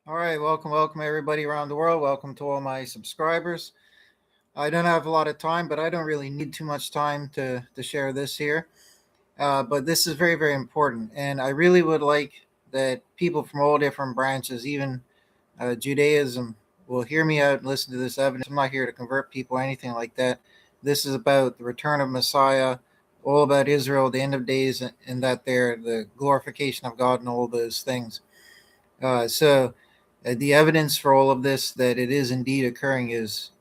All right, welcome everybody around the world. Welcome to all my subscribers. I don't have a lot of time, but I don't really need too much time to share this here. But this is very, very important. And I really would like that people from all different branches, even Judaism, will hear me out and listen to this evidence. I'm not here to convert people or anything like that. This is about the return of Messiah, all about Israel, the end of days, and that there, the glorification of God, and all those things. The evidence for all of this that it is indeed occurring is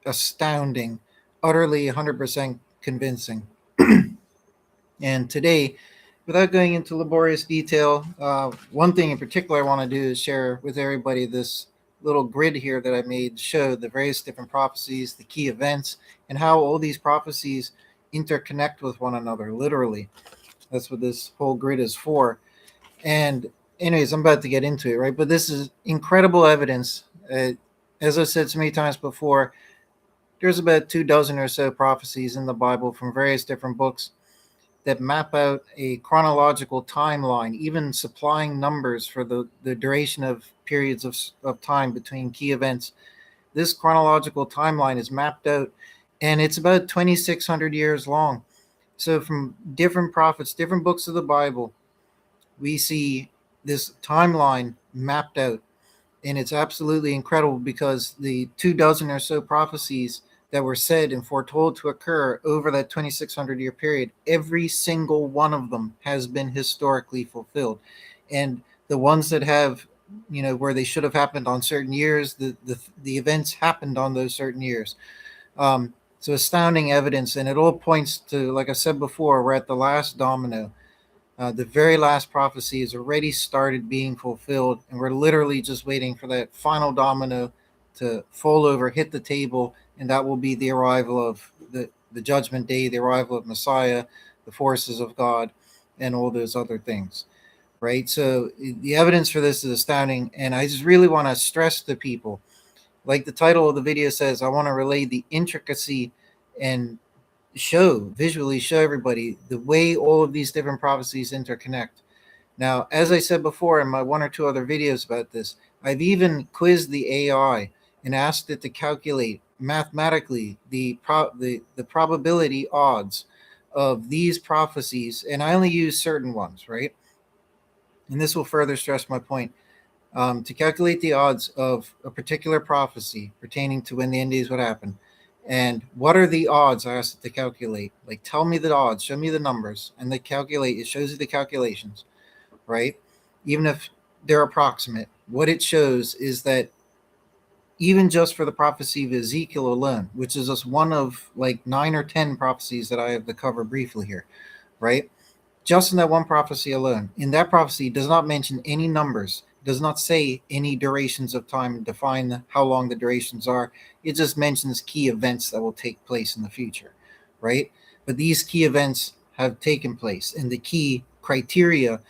astounding, utterly 100% convincing. And today, without going into laborious detail, one thing in particular I want to do is share with everybody this little grid here that I made to show the various different prophecies, the key events, and how all these prophecies interconnect with one another, literally. That's what this whole grid is for. And anyways, I'm about to get into it, right? But this is incredible evidence. As I said so many times before, there's about 2 dozen or so prophecies in the Bible from various different books that map out a chronological timeline, even supplying numbers for the duration of periods of time between key events. This chronological timeline is mapped out, and it's about 2,600 years long. So, from different prophets, different books of the Bible, we see this timeline mapped out, and it's absolutely incredible because the 2 dozen or so prophecies that were said and foretold to occur over that 2,600 year period, every single one of them has been historically fulfilled. And the ones that have, where they should have happened on certain years, the events happened on those certain years. So astounding evidence, and it all points to, like I said before, we're at the last domino. The very last prophecy has already started being fulfilled, and we're literally just waiting for that final domino to fall over, hit the table, and that will be the arrival of the judgment day, the arrival of Messiah, the forces of God, and all those other things, right? So the evidence for this is astounding, and I just really want to stress to people, like the title of the video says, I want to relay the intricacy and visually show everybody the way all of these different prophecies interconnect. Now, as I said before in my one or two other videos about this, I've even quizzed the AI and asked it to calculate mathematically the probability odds of these prophecies, and I only use certain ones, right? And this will further stress my point. To calculate the odds of a particular prophecy pertaining to when the end days would happen. And what are the odds? I asked it to calculate. Like, tell me the odds, show me the numbers, and it shows you the calculations, right? Even if they're approximate, what it shows is that even just for the prophecy of Ezekiel alone, which is just one of like 9 or 10 prophecies that I have to cover briefly here, right? Just in that one prophecy alone, in that prophecy, it does not mention any numbers, does not say any durations of time and define how long the durations are. It just mentions key events that will take place in the future, right? But these key events have taken place, and the key criteria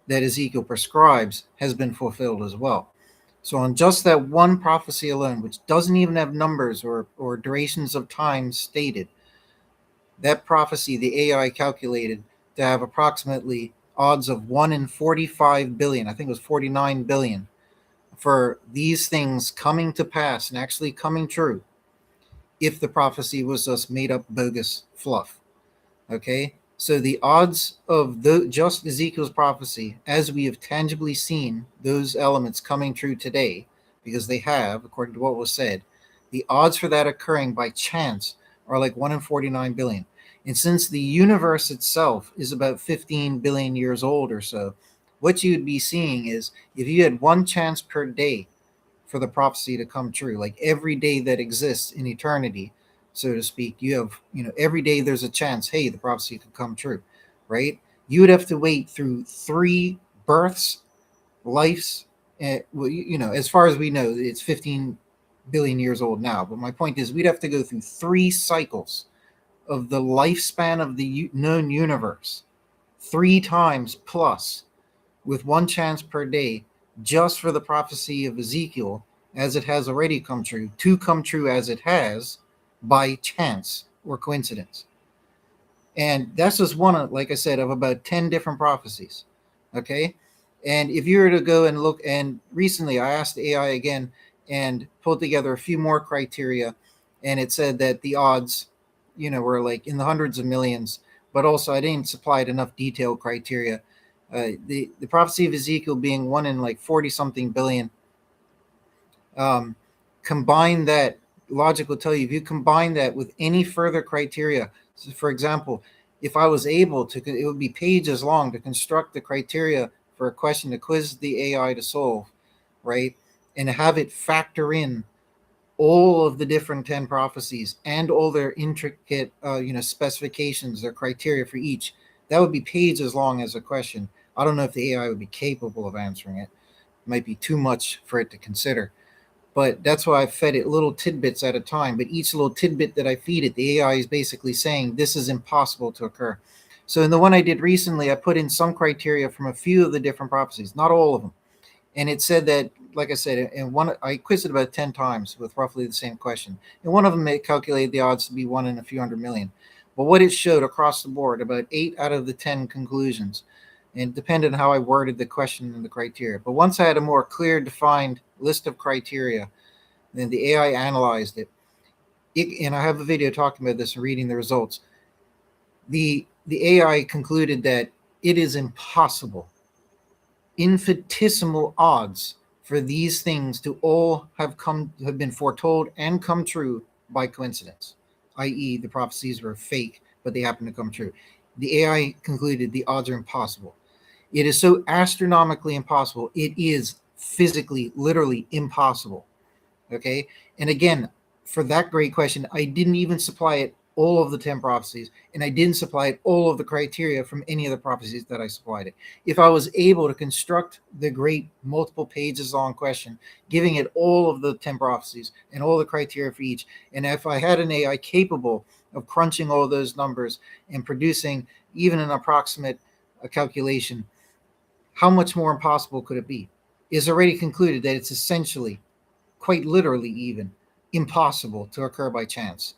that Ezekiel prescribes has been fulfilled as well. So, on just that one prophecy alone, which doesn't even have numbers or durations of time stated, that prophecy, the AI calculated to have approximately odds of 1 in 45 billion, I think it was 49 billion, for these things coming to pass and actually coming true if the prophecy was just made up bogus fluff. Okay? So the odds of just Ezekiel's prophecy, as we have tangibly seen those elements coming true today, because they have, according to what was said, the odds for that occurring by chance are like 1 in 49 billion. And since the universe itself is about 15 billion years old or so, what you'd be seeing is if you had one chance per day for the prophecy to come true, like every day that exists in eternity, so to speak, you have, every day there's a chance, hey, the prophecy could come true, right? You would have to wait through 3 births, lives, as far as we know, it's 15 billion years old now. But my point is, we'd have to go through 3 cycles of the lifespan of the known universe, 3 times plus, with one chance per day, just for the prophecy of Ezekiel, as it has already come true, to come true as it has by chance or coincidence. And that's just one, like I said, of about 10 different prophecies. Okay? And if you were to go and look, and recently I asked AI again and pulled together a few more criteria, and it said that the odds, were like in the hundreds of millions. But also, I didn't supply it enough detailed criteria. The prophecy of Ezekiel being one in like 40 something billion. Um, Combine that, logic will tell you, if you combine that with any further criteria, so for example, if I was able to, it would be pages long to construct the criteria for a question to quiz the AI to solve, right? And have it factor in all of the different 10 prophecies and all their intricate, specifications, their criteria for each. That would be pages long as a question. I don't know if the AI would be capable of answering it. It might be too much for it to consider. But that's why I fed it little tidbits at a time. But each little tidbit that I feed it, the AI is basically saying this is impossible to occur. So in the one I did recently, I put in some criteria from a few of the different prophecies, not all of them. And it said that, like I said, in one I quizzed it about 10 times with roughly the same question. And one of them it calculated the odds to be one in a few hundred million. But what it showed across the board, about 8 out of the 10 conclusions, and it depended on how I worded the question and the criteria. But once I had a more clear, defined list of criteria, then the AI analyzed it, and I have a video talking about this and reading the results. The AI concluded that it is impossible, infinitesimal odds for these things to all have been foretold and come true by coincidence, i.e., the prophecies were fake, but they happen to come true. The AI concluded the odds are impossible. It is so astronomically impossible. It is physically, literally impossible. Okay. And again, for that great question, I didn't even supply it all of the 10 prophecies, and I didn't supply it all of the criteria from any of the prophecies that I supplied it. If I was able to construct the great multiple pages long question, giving it all of the 10 prophecies and all the criteria for each, and if I had an AI capable of crunching all those numbers and producing even an approximate calculation, how much more impossible could it be? It's already concluded that it's essentially, quite literally even, impossible to occur by chance.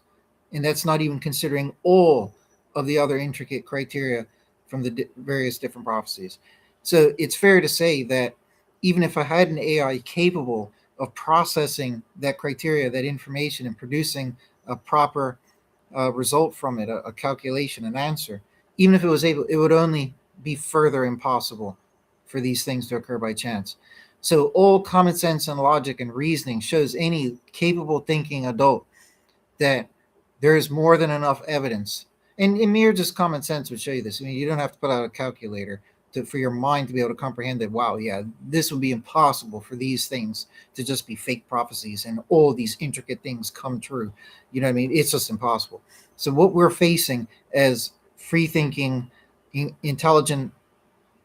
And that's not even considering all of the other intricate criteria from the various different prophecies. So it's fair to say that even if I had an AI capable of processing that criteria, that information, and producing a proper result from it, a calculation, an answer, even if it was able, it would only be further impossible for these things to occur by chance. So all common sense and logic and reasoning shows any capable thinking adult that there is more than enough evidence. And mere just common sense would show you this. I mean, you don't have to put out a calculator for your mind to be able to comprehend that, wow, yeah, this would be impossible for these things to just be fake prophecies and all these intricate things come true. You know what I mean? It's just impossible. So what we're facing as free thinking, intelligent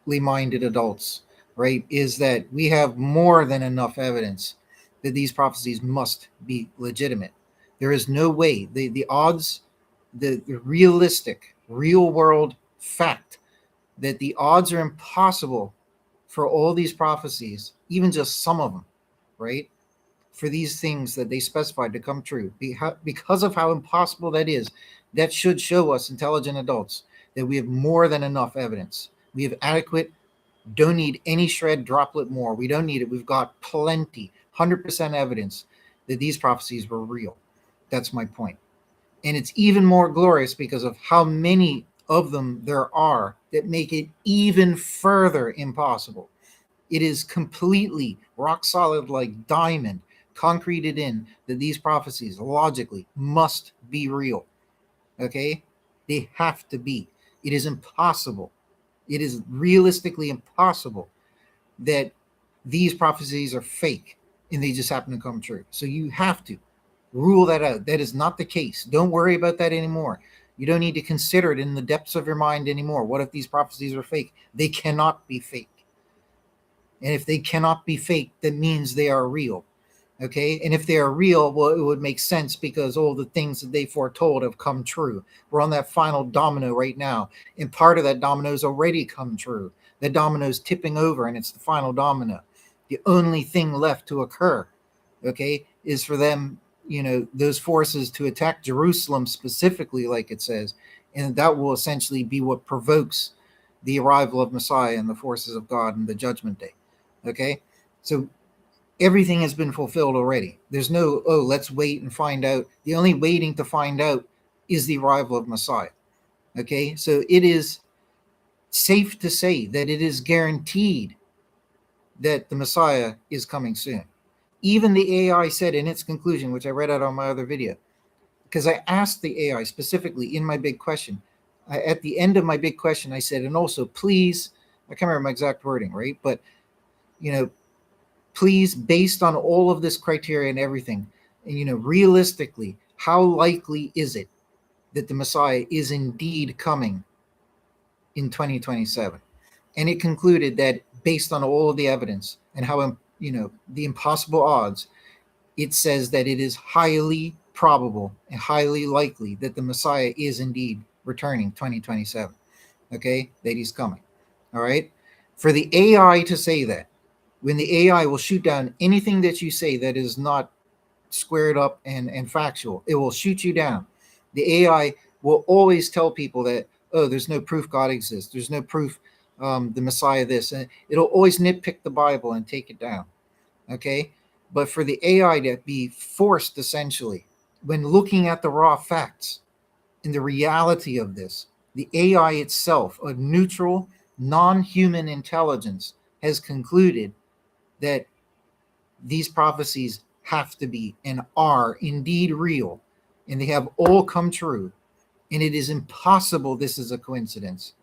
minded adults, right, is that we have more than enough evidence that these prophecies must be legitimate. There is no way the odds, the realistic, real world fact that the odds are impossible for all these prophecies, even just some of them, right? For these things that they specified to come true, because of how impossible that is, that should show us intelligent adults that we have more than enough evidence. We have adequate, don't need any shred droplet more. We don't need it. We've got plenty, 100% evidence that these prophecies were real. That's my point. And it's even more glorious because of how many of them there are that make it even further impossible. It is completely rock solid like diamond, concreted in that these prophecies logically must be real. Okay? They have to be. It is impossible. It is realistically impossible that these prophecies are fake and they just happen to come true. So you have to rule that out. That is not the case. Don't worry about that anymore. You don't need to consider it in the depths of your mind anymore. What if these prophecies are fake? They cannot be fake. And if they cannot be fake, that means they are real. Okay. And if they are real, well, it would make sense because all the things that they foretold have come true. We're on that final domino right now. And part of that domino has already come true. The domino is tipping over and it's the final domino. The only thing left to occur, okay, is for them, those forces to attack Jerusalem specifically, like it says. And that will essentially be what provokes the arrival of Messiah and the forces of God and the judgment day. Okay? So everything has been fulfilled already. There's no, oh, let's wait and find out. The only waiting to find out is the arrival of Messiah. Okay? So it is safe to say that it is guaranteed that the Messiah is coming soon. Even the AI said in its conclusion, which I read out on my other video, because I asked the AI specifically in my big question. At the end of my big question, I said, and also, please, I can't remember my exact wording, right? But, you know, please, based on all of this criteria and everything, realistically, how likely is it that the Messiah is indeed coming in 2027? And it concluded that based on all of the evidence and how, the impossible odds, it says that it is highly probable and highly likely that the Messiah is indeed returning 2027. Okay, that he's coming. All right. For the AI to say that, when the AI will shoot down anything that you say that is not squared up and factual, it will shoot you down. The AI will always tell people that, oh, there's no proof God exists. There's no proof the Messiah this. And it'll always nitpick the Bible and take it down. Okay. But for the AI to be forced, essentially, when looking at the raw facts and the reality of this, the AI itself, a neutral, non human intelligence, has concluded that these prophecies have to be and are indeed real, and they have all come true. And it is impossible this is a coincidence.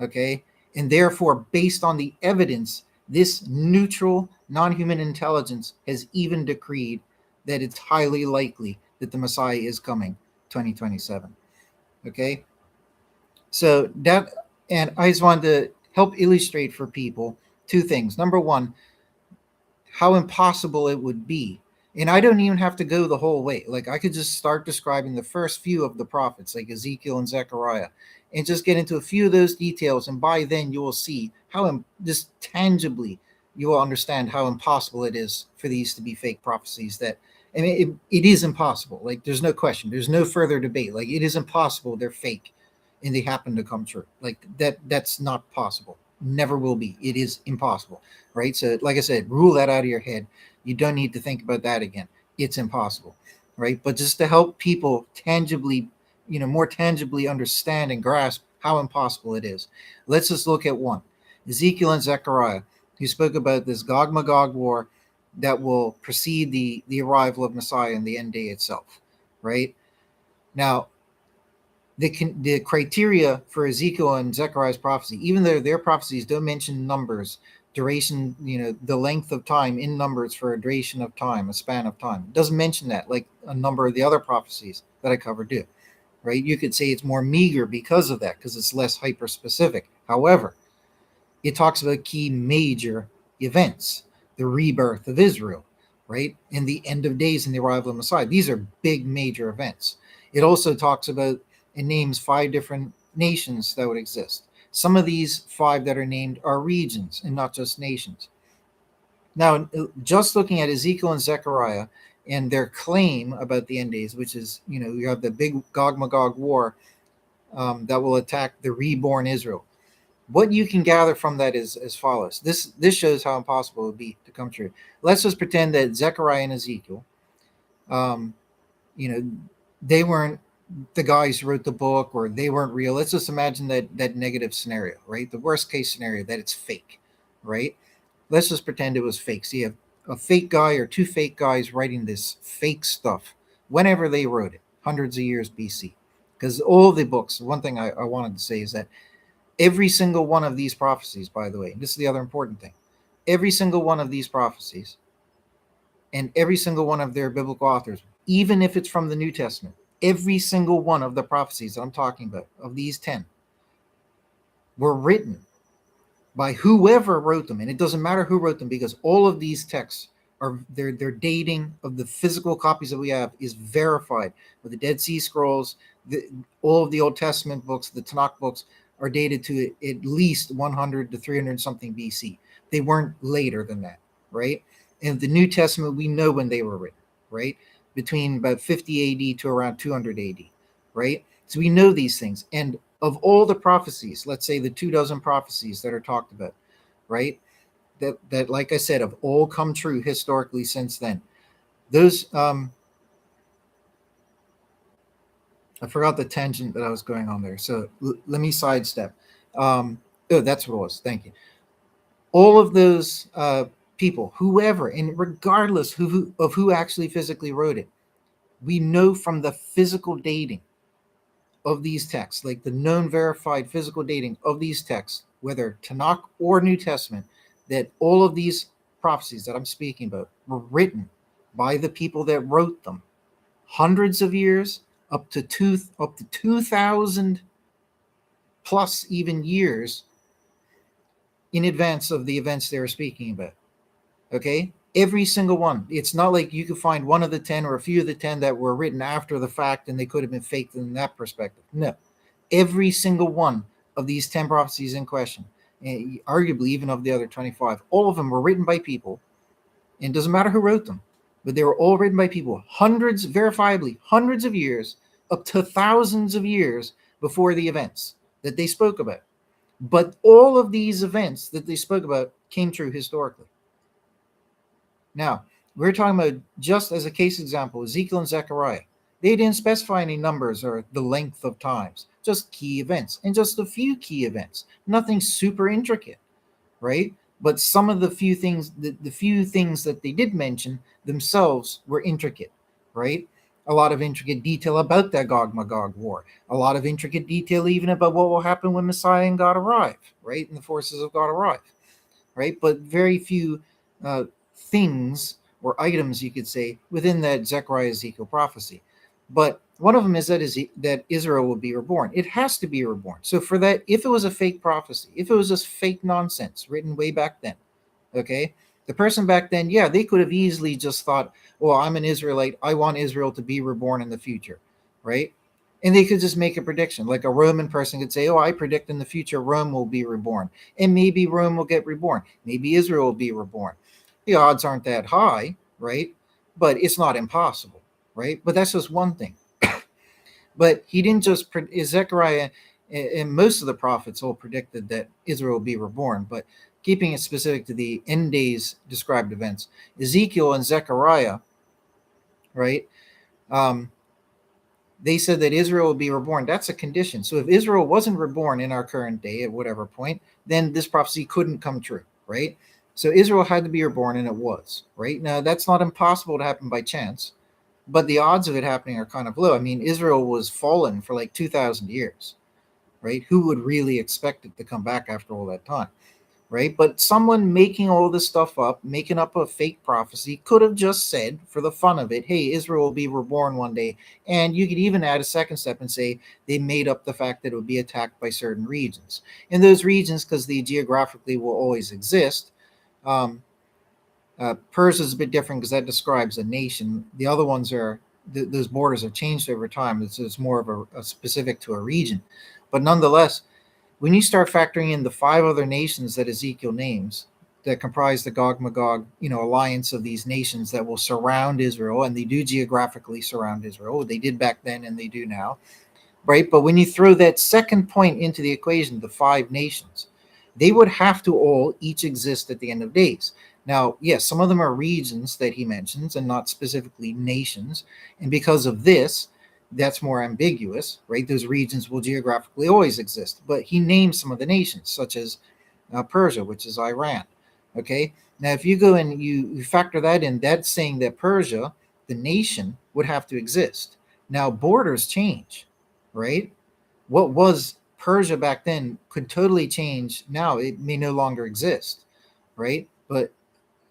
Okay. And therefore, based on the evidence, this neutral, non human intelligence has even decreed that it's highly likely that the Messiah is coming 2027. Okay. So that, and I just wanted to help illustrate for people two things. Number one, how impossible it would be. And I don't even have to go the whole way. Like, I could just start describing the first few of the prophets, like Ezekiel and Zechariah, and just get into a few of those details. And by then you will see how just tangibly you will understand how impossible it is for these to be fake prophecies. That, I mean, it is impossible. Like, there's no question. There's no further debate. Like, it is impossible. They're fake and they happen to come true. Like, that's not possible. Never will be. It is impossible. Right. So, like I said, rule that out of your head. You don't need to think about that again. It's impossible. Right. But just to help people tangibly, more tangibly understand and grasp how impossible it is, let's just look at one. Ezekiel and Zechariah, who spoke about this Gog Magog war that will precede the arrival of Messiah and the end day itself. Right. Now, the criteria for Ezekiel and Zechariah's prophecy, even though their prophecies don't mention numbers, duration, the length of time in numbers for a duration of time, a span of time, it doesn't mention that like a number of the other prophecies that I covered do. Right? You could say it's more meager because of that, because it's less hyper specific. However, it talks about key major events, the rebirth of Israel, right? And the end of days and the arrival of Messiah. These are big major events. It also talks about and names 5 different nations that would exist. Some of these 5 that are named are regions and not just nations. Now, just looking at Ezekiel and Zechariah and their claim about the end days, which is, you have the big Gog Magog war that will attack the reborn Israel. What you can gather from that is as follows. This shows how impossible it would be to come true. Let's just pretend that Zechariah and Ezekiel, they weren't the guys who wrote the book, or they weren't real. Let's just imagine that negative scenario, right? The worst case scenario, that it's fake, right? Let's just pretend it was fake. So you have a fake guy or 2 fake guys writing this fake stuff whenever they wrote it, hundreds of years BC. Because all the books, one thing I wanted to say is that every single one of these prophecies, by the way, this is the other important thing, every single one of these prophecies and every single one of their biblical authors, even if it's from the New Testament, every single one of the prophecies that I'm talking about, of these 10, were written by whoever wrote them. And it doesn't matter who wrote them, because all of these texts are their dating of the physical copies that we have is verified with the Dead Sea Scrolls. All of the Old Testament books, the Tanakh books, are dated to at least 100 to 300 something BC. They weren't later than that, right? And the New Testament, we know when they were written, right? Between about 50 AD to around 200 AD, right? So we know these things. And of all the prophecies, let's say the 2 dozen prophecies that are talked about, right? That like I said, have all come true historically since then. Those I forgot the tangent that I was going on there. So let me sidestep. Oh, that's what it was. Thank you. All of those people, whoever, and regardless of who actually physically wrote it, we know from the physical dating of these texts, like the known verified physical dating of these texts, whether Tanakh or New Testament, that all of these prophecies that I'm speaking about were written by the people that wrote them hundreds of years up to 2000 plus even years in advance of the events they were speaking about. Okay, every single one. It's not like you could find one of the 10 or a few of the 10 that were written after the fact and they could have been faked in that perspective. No, every single one of these 10 prophecies in question, arguably even of the other 25, all of them were written by people, and it doesn't matter who wrote them, but they were all written by people hundreds, verifiably hundreds of years, up to thousands of years before the events that they spoke about. But all of these events that they spoke about came true historically. Now, we're talking about, just as a case example, Ezekiel and Zechariah. They didn't specify any numbers or the length of times, just key events, and just a few key events. Nothing super intricate, right? But some of the few things that they did mention themselves were intricate, right? A lot of intricate detail about that Gog Magog war. A lot of intricate detail even about what will happen when Messiah and God arrive, right? And the forces of God arrive, right? But very few uh, things or items, you could say, within that Zechariah Ezekiel prophecy. But one of them is that Israel will be reborn. It has to be reborn. So for that, if it was a fake prophecy, if it was just fake nonsense written way back then, okay, the person back then, yeah, they could have easily just thought, well, I'm an Israelite. I want Israel to be reborn in the future, right? And they could just make a prediction. Like a Roman person could say, oh, I predict in the future Rome will be reborn. And maybe Rome will get reborn. Maybe Israel will be reborn. The odds aren't that high, right? But it's not impossible, right? But that's just one thing. But he didn't just, Zechariah and most of the prophets all predicted that Israel will be reborn. But keeping it specific to the end days described events, Ezekiel and Zechariah, right? Um, they said that Israel will be reborn. That's a condition. So if Israel wasn't reborn in our current day at whatever point, then this prophecy couldn't come true, right? So Israel had to be reborn, and it was, right? Now, that's not impossible to happen by chance, but the odds of it happening are kind of low. I mean, Israel was fallen for like 2,000 years, right? Who would really expect it to come back after all that time? Right? But someone making all this stuff up, making up a fake prophecy, could have just said, for the fun of it, hey, Israel will be reborn one day. And you could even add a second step and say they made up the fact that it would be attacked by certain regions. And those regions, because they geographically will always exist, Persia is a bit different because that describes a nation. The other ones are, those borders have changed over time. It's more of a specific to a region. But nonetheless, when you start factoring in the 5 other nations that Ezekiel names that comprise the Gog Magog, alliance of these nations that will surround Israel, and they do geographically surround Israel. They did back then and they do now, right? But when you throw that second point into the equation, the 5 nations, they would have to all each exist at the end of days. Now, yes, some of them are regions that he mentions and not specifically nations. And because of this, that's more ambiguous, right? Those regions will geographically always exist. But he names some of the nations, such as Persia, which is Iran. Okay. Now, if you go and you factor that in, that's saying that Persia, the nation, would have to exist. Now, borders change, right? What was Persia back then could totally change now. It may no longer exist, right? But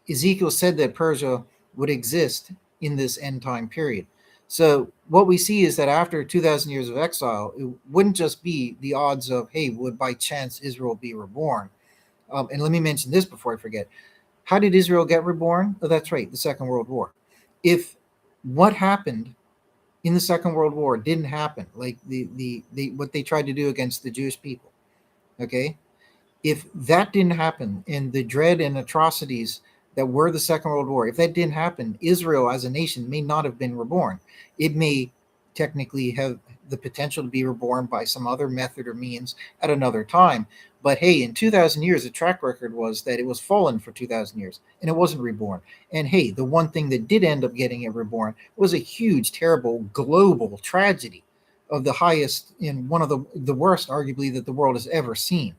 Ezekiel said that Persia would exist in this end time period. So what we see is that after 2,000 years of exile, it wouldn't just be the odds of, hey, would by chance Israel be reborn? And let me mention this before I forget. How did Israel get reborn? Oh, that's right, the Second World War. If what happened in the Second World War didn't happen, like the what they tried to do against the Jewish people, okay? If that didn't happen, and the dread and atrocities that were the Second World War, if that didn't happen, Israel as a nation may not have been reborn. It may technically have the potential to be reborn by some other method or means at another time. But hey, in 2,000 years, the track record was that it was fallen for 2,000 years and it wasn't reborn. And hey, the one thing that did end up getting it reborn was a huge, terrible global tragedy of the highest in one of the worst, arguably, that the world has ever seen.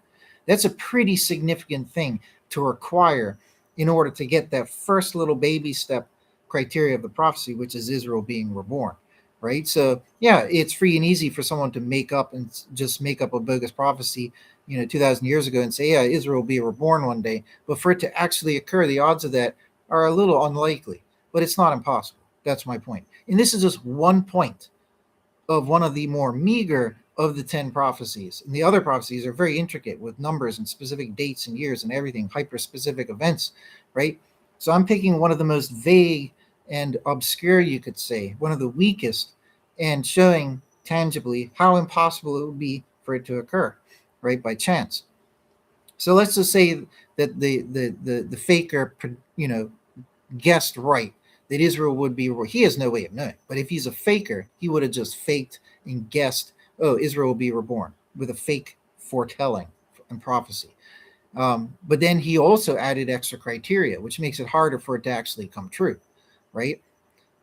That's a pretty significant thing to require in order to get that first little baby step criteria of the prophecy, which is Israel being reborn, right? So yeah, it's free and easy for someone to make up and just make up a bogus prophecy, 2,000 years ago and say, yeah, Israel will be reborn one day. But for it to actually occur, the odds of that are a little unlikely, but it's not impossible. That's my point. And this is just one point of one of the more meager of the 10 prophecies. And the other prophecies are very intricate with numbers and specific dates and years and everything, hyper specific events, right? So I'm picking one of the most vague and obscure, you could say, one of the weakest, and showing tangibly how impossible it would be for it to occur, right, by chance. So let's just say that the faker, guessed right that Israel would be. He has no way of knowing. But if he's a faker, he would have just faked and guessed, oh, Israel will be reborn with a fake foretelling and prophecy. But then he also added extra criteria, which makes it harder for it to actually come true, right?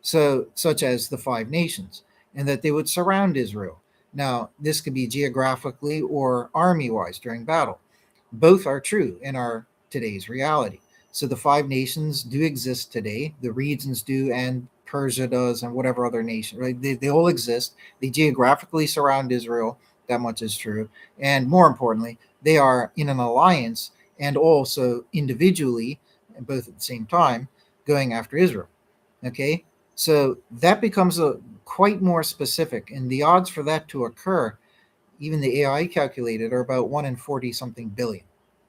So, such as the 5 nations, and that they would surround Israel. Now, this could be geographically or army wise during battle. Both are true in our today's reality. So the 5 nations do exist today. The regions do, and Persia does, and whatever other nation, right? They all exist. They geographically surround Israel. That much is true. And more importantly, they are in an alliance and also individually, both at the same time, going after Israel. Okay, so that becomes a quite more specific, and the odds for that to occur, even the AI calculated, are about 1 in 40 something billion.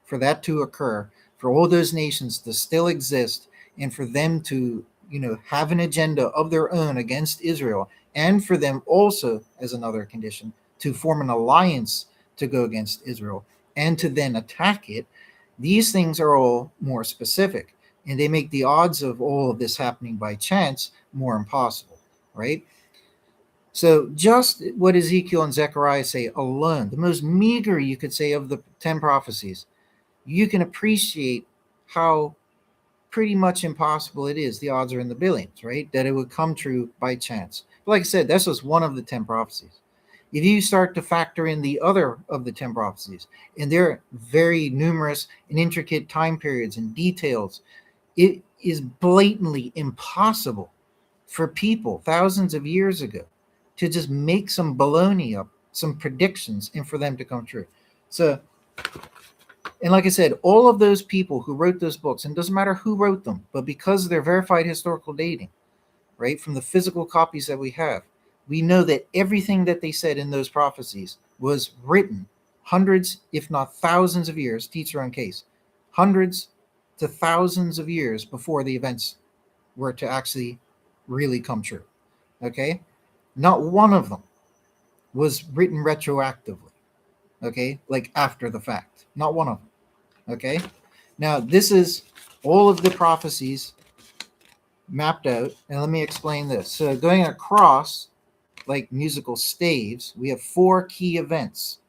For that to occur, for all those nations to still exist, and for them to, have an agenda of their own against Israel, and for them also, as another condition, to form an alliance to go against Israel and to then attack it, these things are all more specific. And they make the odds of all of this happening by chance more impossible, right? So, just what Ezekiel and Zechariah say alone, the most meager, you could say, of the 10 prophecies, you can appreciate how pretty much impossible it is. The odds are in the billions, right? That it would come true by chance. But like I said, that's just one of the 10 prophecies. If you start to factor in the other of the 10 prophecies, and their very numerous and intricate time periods and details, it is blatantly impossible for people thousands of years ago to just make some baloney up, some predictions, and for them to come true. So, and like I said, all of those people who wrote those books, and it doesn't matter who wrote them, but because they're verified historical dating, right, from the physical copies that we have, we know that everything that they said in those prophecies was written hundreds, if not thousands of years, teach their own case, hundreds to thousands of years before the events were to actually really come true. Okay? Not one of them was written retroactively. Okay? Like after the fact. Not one of them. Okay? Now, this is all of the prophecies mapped out. And let me explain this. So, going across like musical staves, we have 4 key events,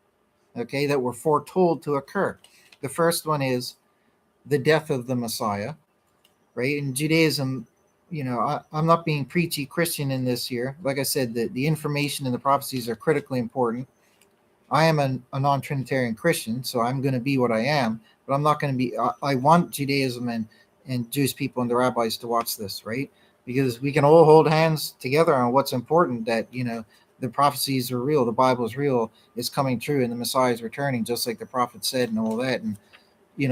okay, that were foretold to occur. The first one is the death of the Messiah, right? In Judaism, I'm not being preachy Christian in this here. Like I said, the information and the prophecies are critically important. I am a non-Trinitarian Christian, so I'm going to be what I am, but I'm not going to be. I want Judaism and Jewish people and the rabbis to watch this, right? Because we can all hold hands together on what's important. That the prophecies are real, the Bible is real, it's coming true, and the Messiah is returning, just like the prophet said, and all that, and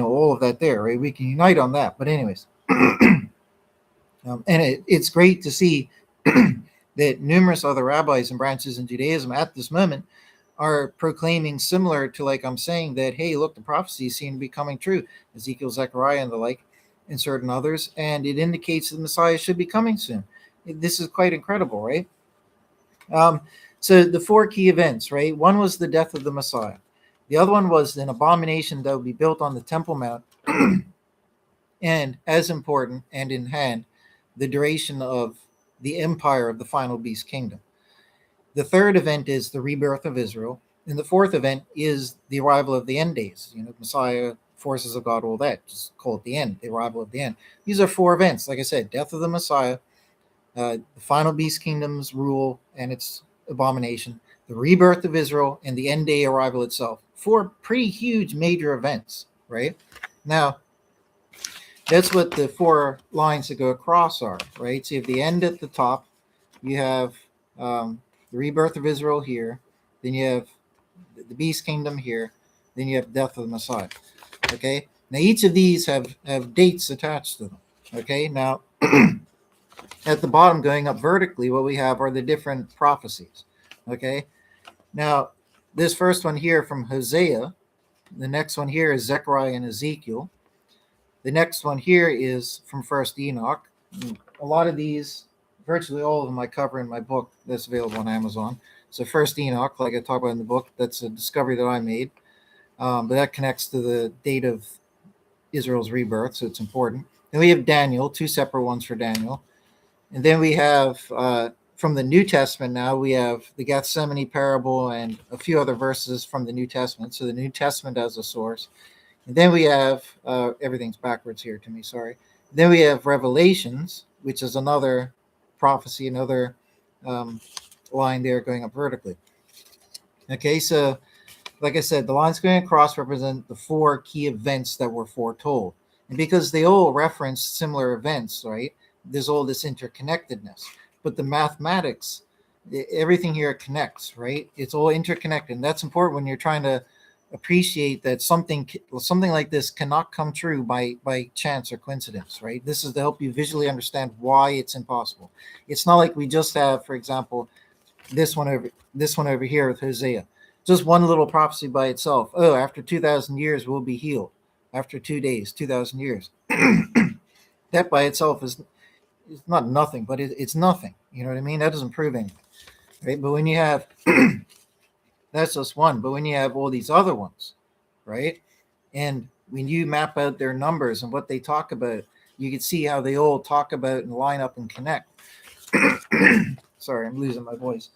all of that. There, right? We can unite on that. But anyways. And it's great to see that numerous other rabbis and branches in Judaism at this moment are proclaiming similar to, like I'm saying, that, hey, look, the prophecies seem to be coming true. Ezekiel, Zechariah, and the like, and certain others. And it indicates the Messiah should be coming soon. This is quite incredible, right? So the 4 key events, right? One was the death of the Messiah. The other one was an abomination that would be built on the Temple Mount. And as important and in hand, the duration of the empire of the final beast kingdom. The third event is the rebirth of Israel. And the fourth event is the arrival of the end days. Messiah, forces of God, all that. Just call it the end, the arrival of the end. These are four events. Like I said, death of the Messiah, the final beast kingdom's rule and its abomination, the rebirth of Israel, and the end day arrival itself. Four pretty huge major events, right? Now, that's what the four lines that go across are, right? So you have the end at the top, you have the rebirth of Israel here, then you have the beast kingdom here, then you have death of the Messiah. Okay, now each of these have dates attached to them. Okay, now at the bottom going up vertically, what we have are the different prophecies. Okay, now this first one here from Hosea, the next one here is Zechariah and Ezekiel. The next one here is from First Enoch. A lot of these, virtually all of them, I cover in my book that's available on Amazon. So First Enoch, like I talk about in the book, that's a discovery that I made, but that connects to the date of Israel's rebirth, so it's important. Then we have Daniel, two separate ones for Daniel. And then we have, from the New Testament now, we have the Gethsemane parable and a few other verses from the New Testament. So the New Testament as a source. And then we have, everything's backwards here to me, sorry. Then we have Revelations, which is another prophecy, another line there going up vertically. Okay, so like I said, the lines going across represent the four key events that were foretold. And because they all reference similar events, right, there's all this interconnectedness. But the mathematics, everything here connects, right? It's all interconnected. And that's important when you're trying to appreciate that something like this cannot come true by chance or coincidence, right? This is to help you visually understand why it's impossible. It's not like we just have, for example, this one over here with Hosea. Just one little prophecy by itself. Oh, after 2,000 years, we'll be healed. After 2 days, 2,000 years. That by itself is not nothing, but it's nothing. You know what I mean? That doesn't prove anything, right? But when you have, that's just one. But when you have all these other ones, right? And when you map out their numbers and what they talk about, you can see how they all talk about and line up and connect. Sorry, I'm losing my voice.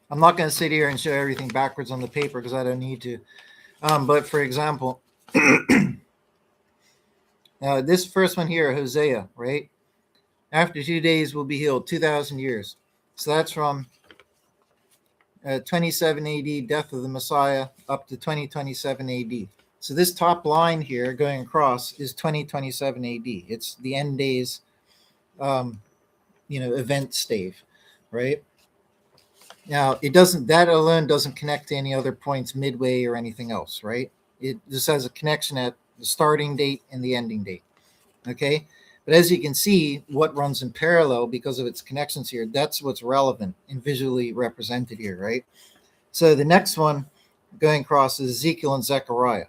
I'm not going to sit here and show everything backwards on the paper because I don't need to. But for example, this first one here, Hosea, right? After 2 days will be healed, 2,000 years. So that's from 27 AD, death of the Messiah, up to 2027 AD. So this top line here going across is 2027 AD. It's the end days, event stave, right? Now, that alone doesn't connect to any other points midway or anything else, right? It just has a connection at the starting date and the ending date, okay? But as you can see, what runs in parallel because of its connections here, that's what's relevant and visually represented here, right? So the next one going across is Ezekiel and Zechariah,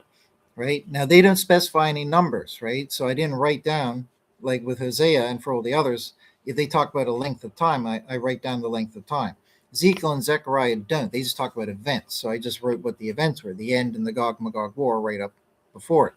right? Now, they don't specify any numbers, right? So I didn't write down, like with Hosea and for all the others, if they talk about a length of time, I write down the length of time. Ezekiel and Zechariah don't. They just talk about events. So I just wrote what the events were, the end and the Gog-Magog war right up before it.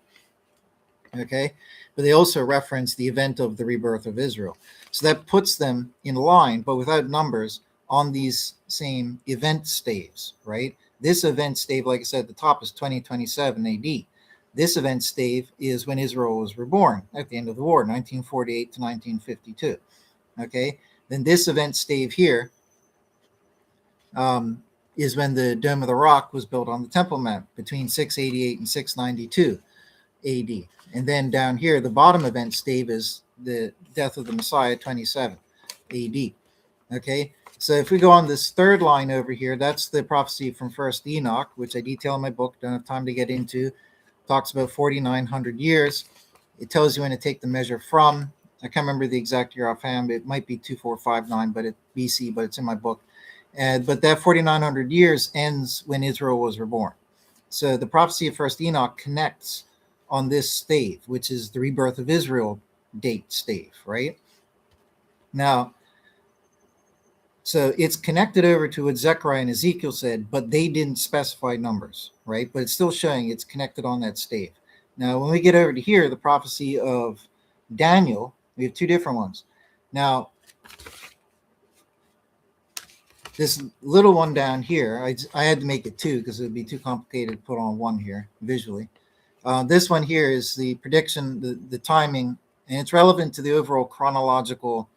Okay? But they also reference the event of the rebirth of Israel. So that puts them in line, but without numbers, on these same event staves, right? This event stave, like I said, at the top is 2027 AD. This event stave is when Israel was reborn at the end of the war, 1948 to 1952. Okay? Then this event stave here is when the Dome of the Rock was built on the Temple Mount between 688 and 692 AD. And then down here, the bottom event stave is the death of the Messiah, 27 AD. Okay, so if we go on this third line over here, that's the prophecy from First Enoch, which I detail in my book, don't have time to get into. Talks about 4,900 years. It tells you when to take the measure from. I can't remember the exact year offhand. It might be 2459, but it's BC, but it's in my book. But that 4,900 years ends when Israel was reborn. So the prophecy of First Enoch connects on this stave, which is the rebirth of Israel date stave, right? Now, so it's connected over to what Zechariah and Ezekiel said, but they didn't specify numbers, right? But it's still showing it's connected on that stave. Now, when we get over to here, the prophecy of Daniel, we have two different ones. Now, this little one down here, I had to make it two because it would be too complicated to put on one here visually. This one here is the prediction, the timing, and it's relevant to the overall chronological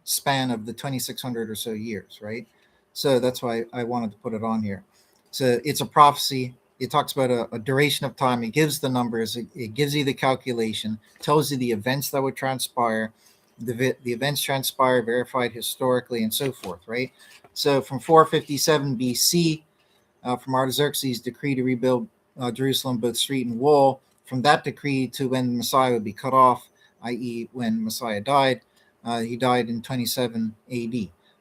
span of the 2,600 or so years, right? So that's why I wanted to put it on here. So it's a prophecy. It talks about a duration of time. It gives the numbers. It gives you the calculation. Tells you the events that would transpire. The events transpire, verified historically, and so forth, right? So from 457 BC, from Artaxerxes' decree to rebuild Jerusalem, both street and wall, from that decree to when Messiah would be cut off, i.e., when Messiah died. He died in 27 AD,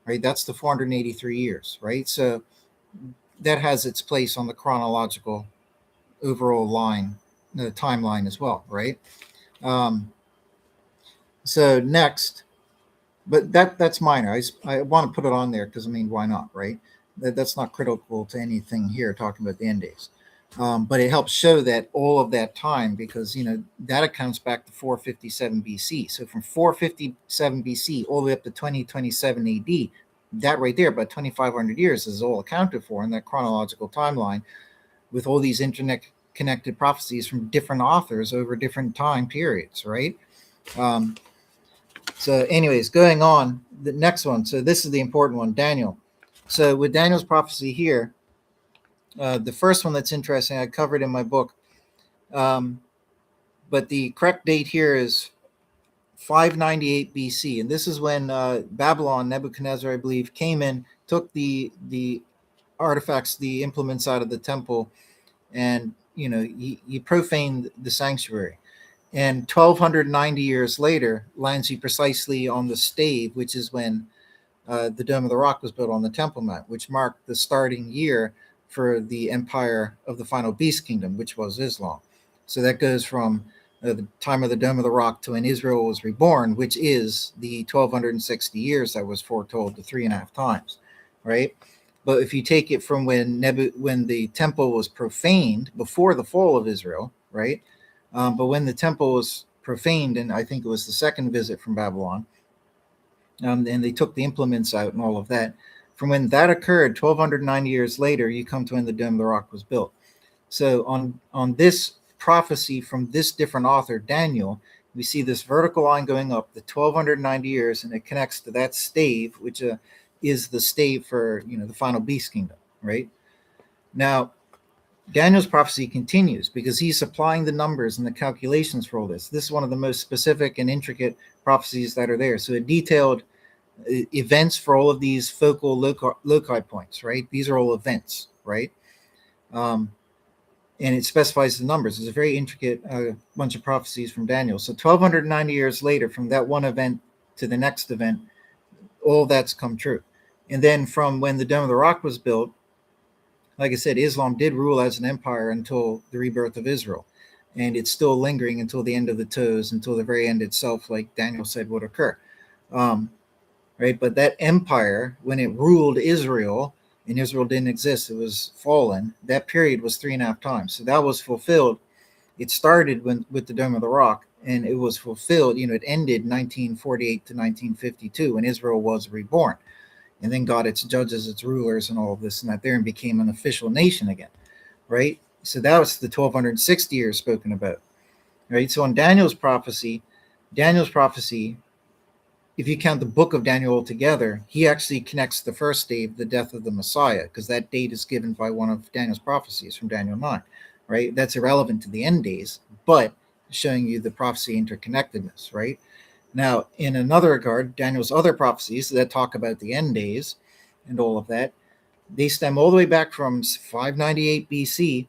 right? That's the 483 years, right? So that has its place on the chronological overall line, the timeline as well, right? Um, so next, but that's minor. I want to put it on there because I mean, why not, right? That's not critical to anything here talking about the end days. But it helps show that all of that time, because that accounts back to 457 BC. So from 457 BC all the way up to 2027 AD, that right there, about 2,500 years, is all accounted for in that chronological timeline, with all these internet connected prophecies from different authors over different time periods, right? Um, so, anyways, going on the next one. So this is the important one, Daniel. So with Daniel's prophecy here, the first one that's interesting, I covered in my book, but the correct date here is 598 BC, and this is when Babylon, Nebuchadnezzar, I believe, came in, took the artifacts, the implements out of the temple, and he profaned the sanctuary. And 1290 years later lands you precisely on the stave, which is when the Dome of the Rock was built on the Temple Mount, which marked the starting year for the empire of the final beast kingdom, which was Islam. So that goes from the time of the Dome of the Rock to when Israel was reborn, which is the 1260 years that was foretold to 3.5 times, right? But if you take it from when the temple was profaned before the fall of Israel, right? But when the temple was profaned, and I think it was the second visit from Babylon, and they took the implements out and all of that. From when that occurred, 1,290 years later, you come to when the Dome of the Rock was built. So on this prophecy from this different author, Daniel, we see this vertical line going up the 1,290 years, and it connects to that stave, which is the stave for the final beast kingdom, right? Now, Daniel's prophecy continues because he's supplying the numbers and the calculations for all this. This is one of the most specific and intricate prophecies that are there. So it detailed events for all of these focal loci points, right? These are all events, right? And it specifies the numbers. It's a very intricate bunch of prophecies from Daniel. So 1,290 years later, from that one event to the next event, all that's come true. And then from when the Dome of the Rock was built, like I said, Islam did rule as an empire until the rebirth of Israel. And it's still lingering until the end of the toes, until the very end itself, like Daniel said would occur. Right? But that empire, when it ruled Israel, and Israel didn't exist, it was fallen, that period was 3.5 times. So that was fulfilled. It started with the Dome of the Rock, and it was fulfilled. It ended 1948 to 1952 when Israel was reborn. And then got its judges, its rulers, and all of this and that there, and became an official nation again, right? So that was the 1,260 years spoken about, right? So on Daniel's prophecy, if you count the book of Daniel altogether, he actually connects the first stave, the death of the Messiah, because that date is given by one of Daniel's prophecies from Daniel 9, right? That's irrelevant to the end days, but showing you the prophecy interconnectedness, right? Now, in another regard, Daniel's other prophecies that talk about the end days and all of that, they stem all the way back from 598 BC,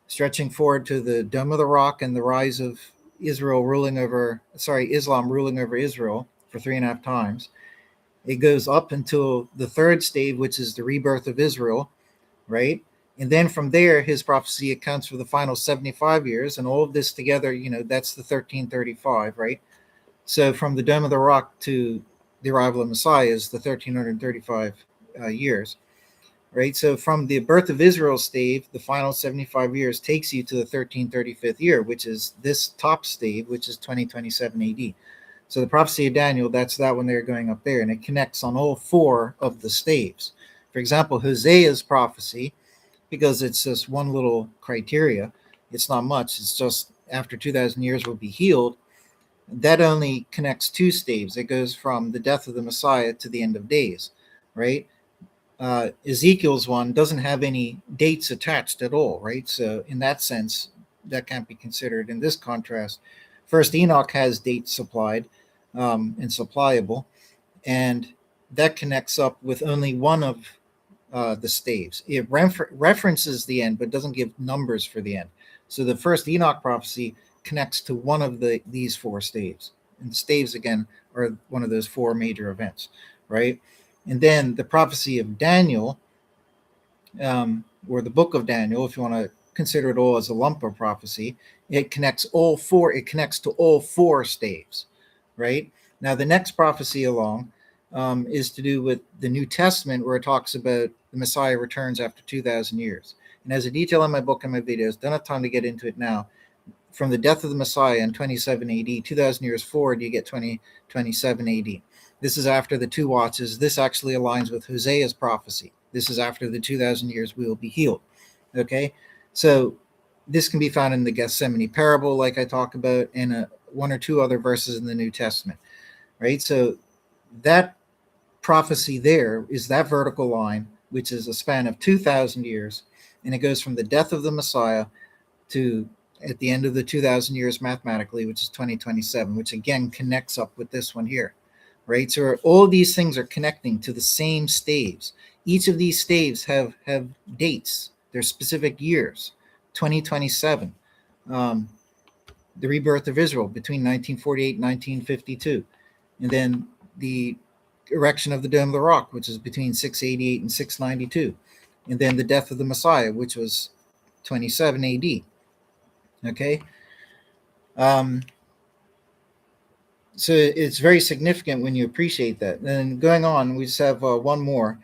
stretching forward to the Dome of the Rock and the rise of Islam ruling over Israel for 3.5 times. It goes up until the third stave, which is the rebirth of Israel, right? And then from there, his prophecy accounts for the final 75 years, and all of this together, that's the 1335, right? So from the Dome of the Rock to the arrival of Messiah is the 1,335 years. right? So from the birth of Israel stave, the final 75 years takes you to the 1335th year, which is this top stave, which is 2027 AD. So the prophecy of Daniel, that's that one there going up there, and it connects on all four of the staves. For example, Hosea's prophecy, because it's just one little criteria, it's not much, it's just after 2,000 years will be healed. That only connects two staves. It goes from the death of the Messiah to the end of days, right? Ezekiel's one doesn't have any dates attached at all, right? So in that sense, that can't be considered. In this contrast, first Enoch has dates supplied and supplyable, and that connects up with only one of the staves. It references the end, but doesn't give numbers for the end. So the first Enoch prophecy connects to one of these four staves, and the staves again are one of those four major events, right? And then the prophecy of Daniel, or the book of Daniel, if you want to consider it all as a lump of prophecy, it connects all four. It connects to all four staves, right? Now the next prophecy along is to do with the New Testament, where it talks about the Messiah returns after 2,000 years. And as a detail in my book and my videos, don't have time to get into it now. From the death of the Messiah in 27 AD, 2,000 years forward, you get 2027 AD. This is after the two watches. This actually aligns with Hosea's prophecy. This is after the 2,000 years we will be healed. Okay, so this can be found in the Gethsemane parable, like I talk about, and one or two other verses in the New Testament, right? So that prophecy there is that vertical line, which is a span of 2,000 years, and it goes from the death of the Messiah to at the end of the 2,000 years mathematically, which is 2027, which again connects up with this one here, right? So all these things are connecting to the same staves. Each of these staves have dates. They're specific years. 2027, the rebirth of Israel between 1948 and 1952, and then the erection of the Dome of the Rock, which is between 688 and 692, and then the death of the Messiah, which was 27 AD. Okay. Um, so it's very significant when you appreciate that. And going on, we just have one more.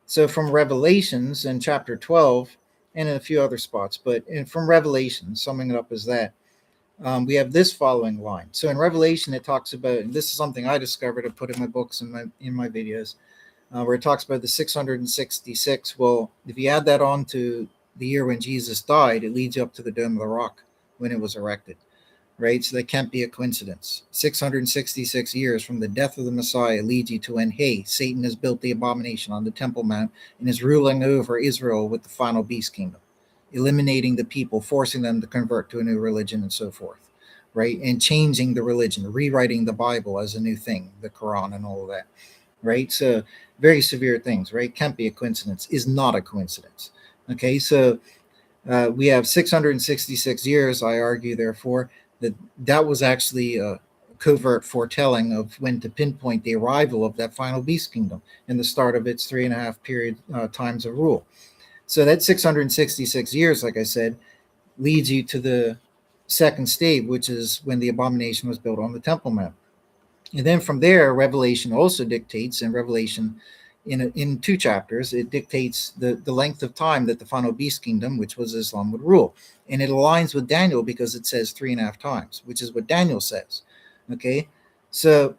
So from Revelations in chapter 12 and in a few other spots, but from Revelation, summing it up as that, we have this following line. So in Revelation, it talks about, and this is something I discovered, I put in my books and in my videos, where it talks about the 666. Well, if you add that on to the year when Jesus died, it leads you up to the Dome of the Rock when it was erected, right? So that can't be a coincidence. 666 years from the death of the Messiah leads you to when, hey, Satan has built the abomination on the Temple Mount and is ruling over Israel with the final beast kingdom, eliminating the people, forcing them to convert to a new religion and so forth, right? And changing the religion, rewriting the Bible as a new thing, the Quran and all of that, right? So very severe things, right? Can't be a coincidence, is not a coincidence. Okay, so we have 666 years, I argue, therefore, that was actually a covert foretelling of when to pinpoint the arrival of that final beast kingdom and the start of its 3.5 period times of rule. So that 666 years, like I said, leads you to the second stave, which is when the abomination was built on the Temple Mount. And then from there, Revelation also dictates, in Revelation, in two chapters, it dictates the length of time that the final beast kingdom, which was Islam, would rule. And it aligns with Daniel because it says 3.5 times, which is what Daniel says. Okay, so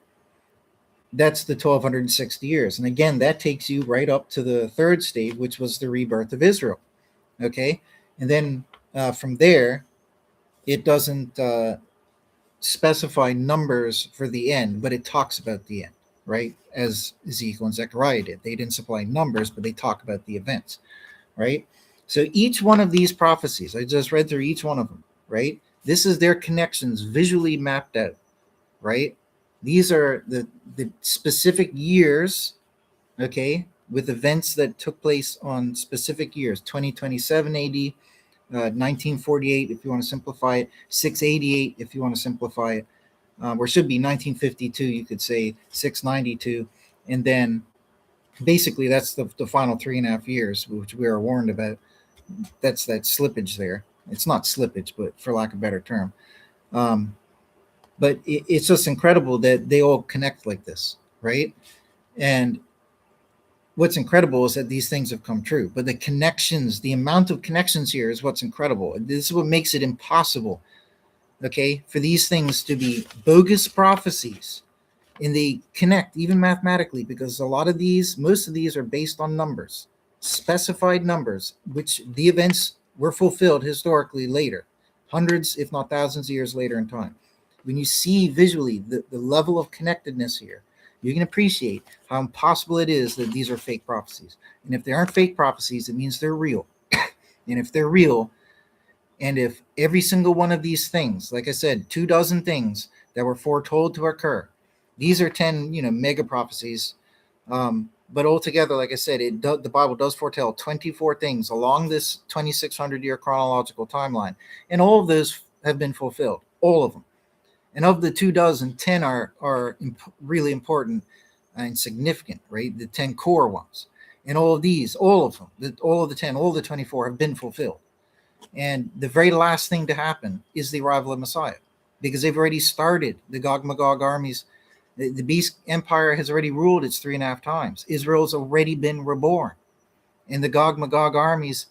that's the 1260 years. And again, that takes you right up to the third stave, which was the rebirth of Israel. Okay, and then from there, it doesn't specify numbers for the end, but it talks about the end, right? As Ezekiel and Zechariah did. They didn't supply numbers, but they talk about the events, right? So each one of these prophecies, I just read through each one of them, right? This is their connections visually mapped out, right? These are the specific years, okay, with events that took place on specific years, 2027 AD, 1948 if you want to simplify it, 688 if you want to simplify it, or should be 1952, you could say 692, and then basically that's the final 3.5 years, which we are warned about. That's that slippage there. It's not slippage, but for lack of a better term. But it's just incredible that they all connect like this, right? And what's incredible is that these things have come true. But the connections, the amount of connections here is what's incredible. This is what makes it impossible, okay, for these things to be bogus prophecies. And they connect even mathematically, because a lot of these, most of these are based on numbers, specified numbers, which the events were fulfilled historically later, hundreds, if not thousands of years later in time. When you see visually the level of connectedness here, you can appreciate how impossible it is that these are fake prophecies. And if they aren't fake prophecies, it means they're real. And if they're real, and if every single one of these things, like I said, 24 things that were foretold to occur, these are 10, mega prophecies. But altogether, like I said, the Bible does foretell 24 things along this 2,600-year chronological timeline, and all of those have been fulfilled, all of them. And of the 24, 10 are really important and significant, right? The 10 core ones, and all of these, all of them, all of the 10, all the 24 have been fulfilled. And the very last thing to happen is the arrival of Messiah, because they've already started the Gog Magog armies. The beast empire has already ruled its 3.5 times. Israel's already been reborn, and the Gog Magog armies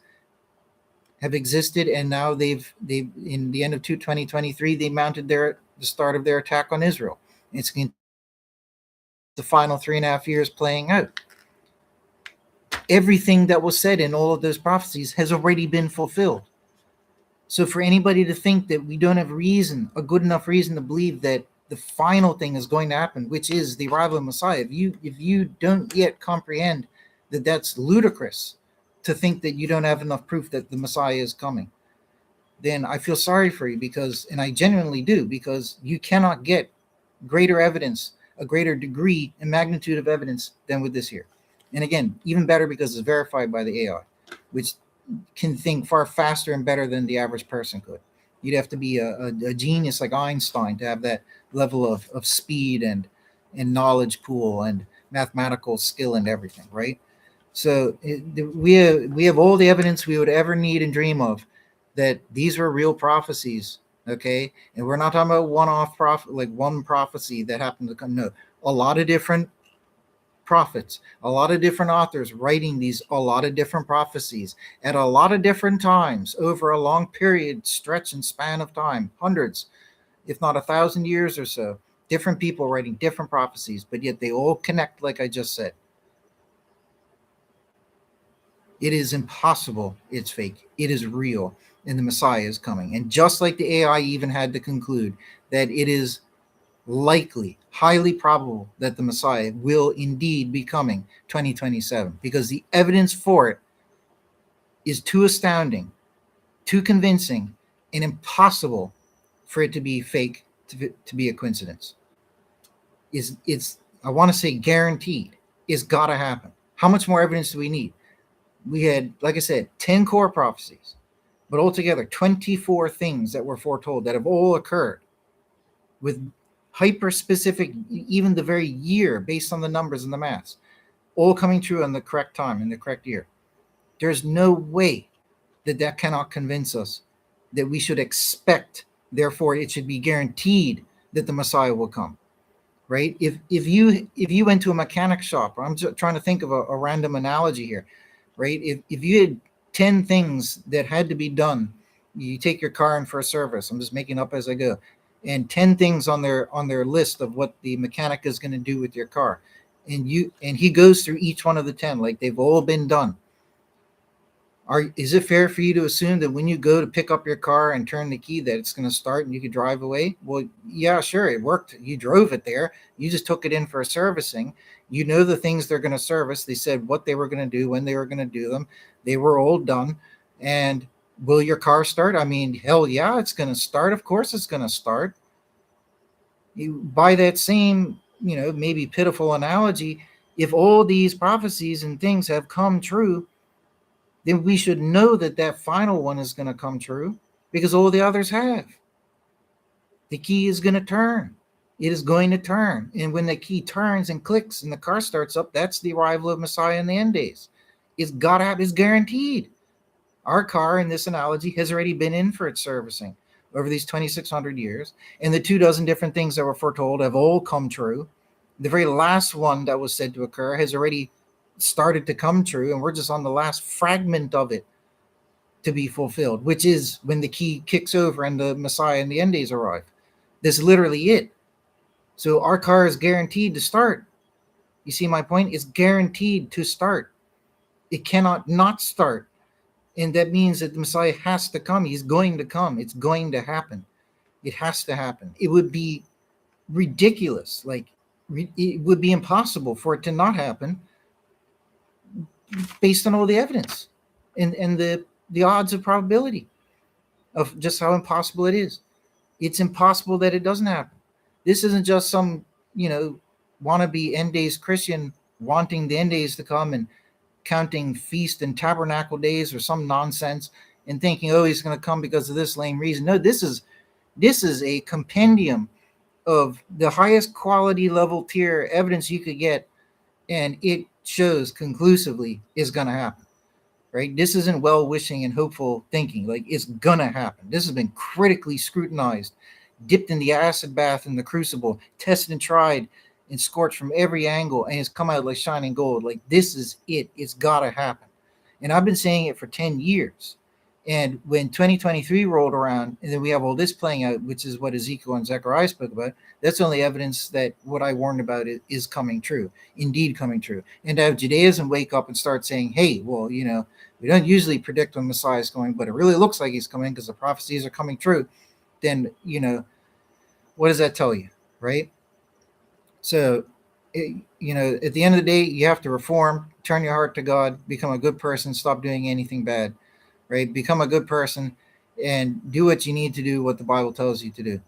have existed. And now they've in the end of 2023, they mounted the start of their attack on Israel. It's the final 3.5 years playing out. Everything that was said in all of those prophecies has already been fulfilled. So for anybody to think that we don't have a good enough reason to believe that the final thing is going to happen, which is the arrival of Messiah, if you don't yet comprehend that that's ludicrous to think that you don't have enough proof that the Messiah is coming, then I feel sorry for you, and I genuinely do, because you cannot get greater evidence, a greater degree and magnitude of evidence than with this here. And again, even better because it's verified by the AI, which can think far faster and better than the average person could. You'd have to be a genius like Einstein to have that level of speed and knowledge pool and mathematical skill and everything, right? So we have all the evidence we would ever need and dream of that these were real prophecies, okay? And we're not talking about one-off like one prophecy that happened to come. No, a lot of different prophets, a lot of different authors writing a lot of different prophecies at a lot of different times over a long period, stretch and span of time, hundreds, if not 1,000 years or so. Different people writing different prophecies, but yet they all connect, like I just said. It is impossible. It's fake. It is real. And the Messiah is coming. And just like the AI even had to conclude that it is likely, highly probable that the Messiah will indeed be coming 2027, because the evidence for it is too astounding, too convincing, and impossible for it to be fake, to be a coincidence. It's I want to say guaranteed. It's got to happen. How much more evidence do we need? We had, like I said, 10 core prophecies, but altogether 24 things that were foretold that have all occurred with hyper specific, even the very year based on the numbers and the maths, all coming true in the correct time, in the correct year. There's no way that cannot convince us that we should expect, therefore it should be guaranteed that the Messiah will come, right? If you went to a mechanic shop, I'm just trying to think of a random analogy here, right? If you had 10 things that had to be done, you take your car in for a service, I'm just making up as I go, and 10 things on their list of what the mechanic is going to do with your car, and he goes through each one of the 10 like they've all been done. Is it fair for you to assume that when you go to pick up your car and turn the key that it's going to start and you could drive away? Well, yeah, sure, it worked. You drove it there. You just took it in for a servicing. You know the things they're going to service. They said what they were going to do, when they were going to do them. They were all done. And will your car start? I mean, hell yeah, it's going to start. Of course it's going to start. By that same, maybe pitiful analogy, if all these prophecies and things have come true, then we should know that final one is going to come true, because all the others have. The key is going to turn. It is going to turn. And when the key turns and clicks and the car starts up, that's the arrival of Messiah in the end days. It's got to happen. It's guaranteed. Our car, in this analogy, has already been in for its servicing over these 2,600 years. And the 24 different things that were foretold have all come true. The very last one that was said to occur has already started to come true, and we're just on the last fragment of it to be fulfilled, which is when the key kicks over and the Messiah and the end days arrive. This is literally it. So our car is guaranteed to start. You see my point? It's guaranteed to start. It cannot not start. And that means that the Messiah has to come. He's going to come. It's going to happen. It has to happen. It would be ridiculous. Like, it would be impossible for it to not happen based on all the evidence and the odds of probability of just how impossible it is. It's impossible that it doesn't happen. This isn't just some, wannabe end days Christian wanting the end days to come and counting feast and tabernacle days or some nonsense and thinking, oh, he's going to come because of this lame reason. No, this is a compendium of the highest quality level tier evidence you could get, and it shows conclusively is going to happen. Right? This isn't well-wishing and hopeful thinking. Like, it's going to happen. This has been critically scrutinized, dipped in the acid bath in the crucible, tested and tried and scorched from every angle, and it's come out like shining gold. Like, this is it. It's got to happen. And I've been saying it for 10 years. And when 2023 rolled around, and then we have all this playing out, which is what Ezekiel and Zechariah spoke about, that's only evidence that what I warned about is coming true, indeed coming true. And to have Judaism wake up and start saying, hey, well, we don't usually predict when Messiah is coming, but it really looks like he's coming because the prophecies are coming true, then, what does that tell you, right? So, at the end of the day, you have to reform, turn your heart to God, become a good person, stop doing anything bad, right? Become a good person and do what you need to do, what the Bible tells you to do,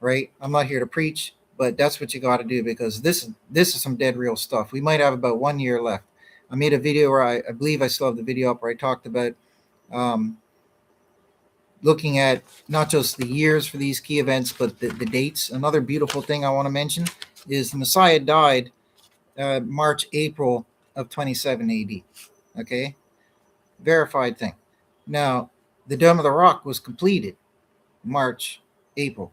right? I'm not here to preach, but that's what you got to do, because this is some dead real stuff. We might have about 1 year left. I made a video where I believe I still have the video up, where I talked about looking at not just the years for these key events, but the dates. Another beautiful thing I want to mention is the Messiah died March, April of 27 AD. Okay? Verified thing. Now, the Dome of the Rock was completed March, April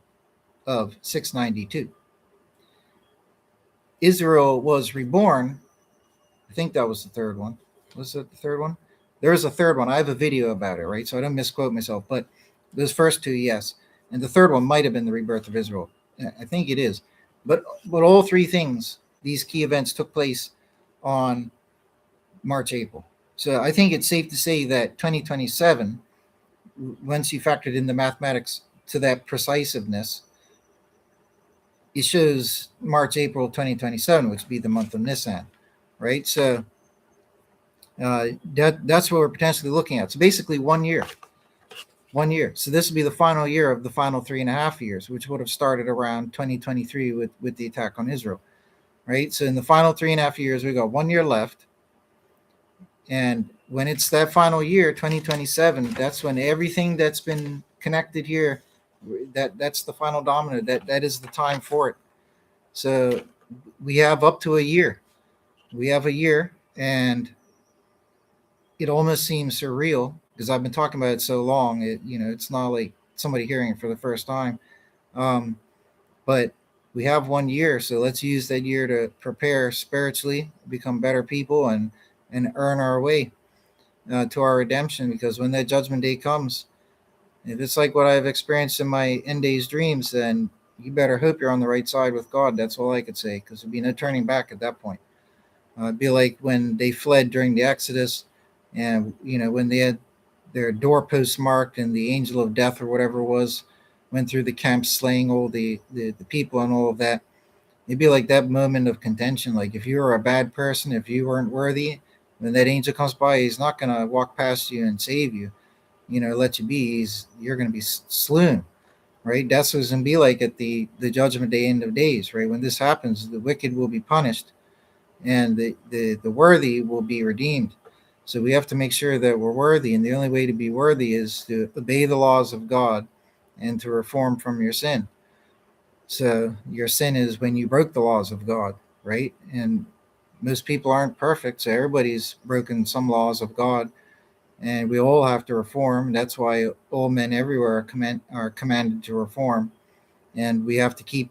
of 692. Israel was reborn. I think that was the third one. Was it the third one? There is a third one. I have a video about it, right? So I don't misquote myself. But those first two, yes. And the third one might have been the rebirth of Israel. I think it is. But all three things, these key events, took place on March, April. So I think it's safe to say that 2027, once you factored in the mathematics to that precisiveness, it shows March, April 2027, which would be the month of Nisan, right? So that's what we're potentially looking at. So basically 1 year. 1 year. So this would be the final year of the final 3.5 years, which would have started around 2023 with the attack on Israel, right? So in the final 3.5 years, we got 1 year left. And when it's that final year, 2027, that's when everything that's been connected here, that's the final domino. That is the time for it. So we have up to a year. We have a year, and it almost seems surreal because I've been talking about it so long. It's not like somebody hearing it for the first time. But we have 1 year, so let's use that year to prepare spiritually, become better people, and earn our way to our redemption. Because when that judgment day comes, if it's like what I've experienced in my end days dreams, then you better hope you're on the right side with God. That's all I could say, because there'd be no turning back at that point. It'd be like when they fled during the Exodus, and when they had their doorposts marked, and the angel of death or whatever it was went through the camp slaying all the people and all of that. It'd be like that moment of contention. Like, if you were a bad person, if you weren't worthy, when that angel comes by, he's not going to walk past you and save you, let you be. You're going to be slain, right? That's what it's going to be like at the judgment day, end of days, right? When this happens, the wicked will be punished, and the worthy will be redeemed. So we have to make sure that we're worthy, and the only way to be worthy is to obey the laws of God and to reform from your sin. So your sin is when you broke the laws of God, right? And most people aren't perfect, so everybody's broken some laws of God, and we all have to reform. That's why all men everywhere are commanded to reform, and we have to keep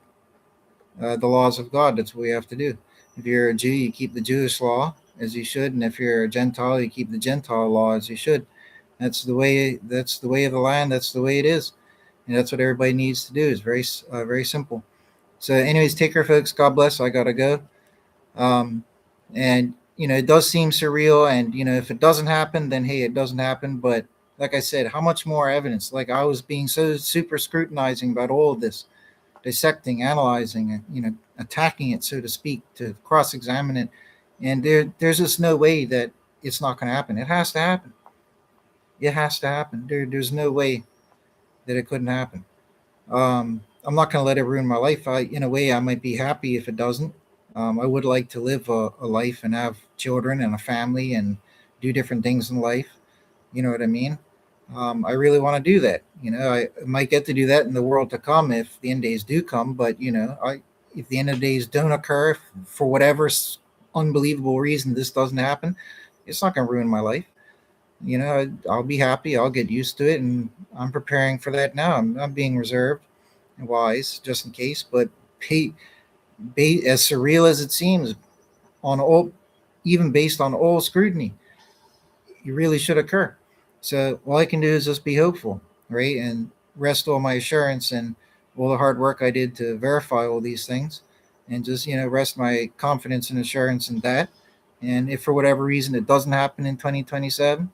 the laws of God. That's what we have to do. If you're a Jew, you keep the Jewish law. as you should, and if you're a Gentile, you keep the Gentile law as you should. That's the way. That's the way of the land. That's the way it is, and that's what everybody needs to do. It's very simple. So, anyways, take care, folks. God bless. I gotta go. Um, and it does seem surreal, and if it doesn't happen, then hey, it doesn't happen. But like I said, how much more evidence? Like I was being so super scrutinizing about all of this, dissecting, analyzing it, attacking it, so to speak, to cross-examine it, and there's just no way that it's not going to happen. It has to happen. It has to happen. There's no way that it couldn't happen. I'm not going to let it ruin my life. In a way, I might be happy if it doesn't. I would like to live a life and have children and a family and do different things in life. You know what I mean? I really want to do that. I might get to do that in the world to come if the end days do come. But if the end of days don't occur, if for whatever unbelievable reason this doesn't happen, it's not going to ruin my life. I'll be happy. I'll get used to it, and I'm preparing for that now. I'm being reserved and wise just in case. But as surreal as it seems, on all, even based on all scrutiny, it really should occur. So all I can do is just be hopeful, right, and rest all my assurance and all the hard work I did to verify all these things, and just rest my confidence and assurance in that. And if for whatever reason it doesn't happen in 2027,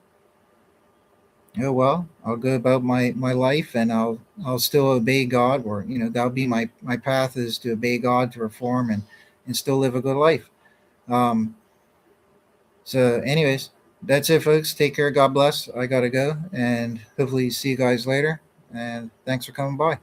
oh well, I'll go about my life, and I'll still obey God, or that'll be my path, is to obey God, to reform, and still live a good life. Um, so, anyways, that's it, folks. Take care. God bless. I gotta go, and hopefully see you guys later. And thanks for coming by.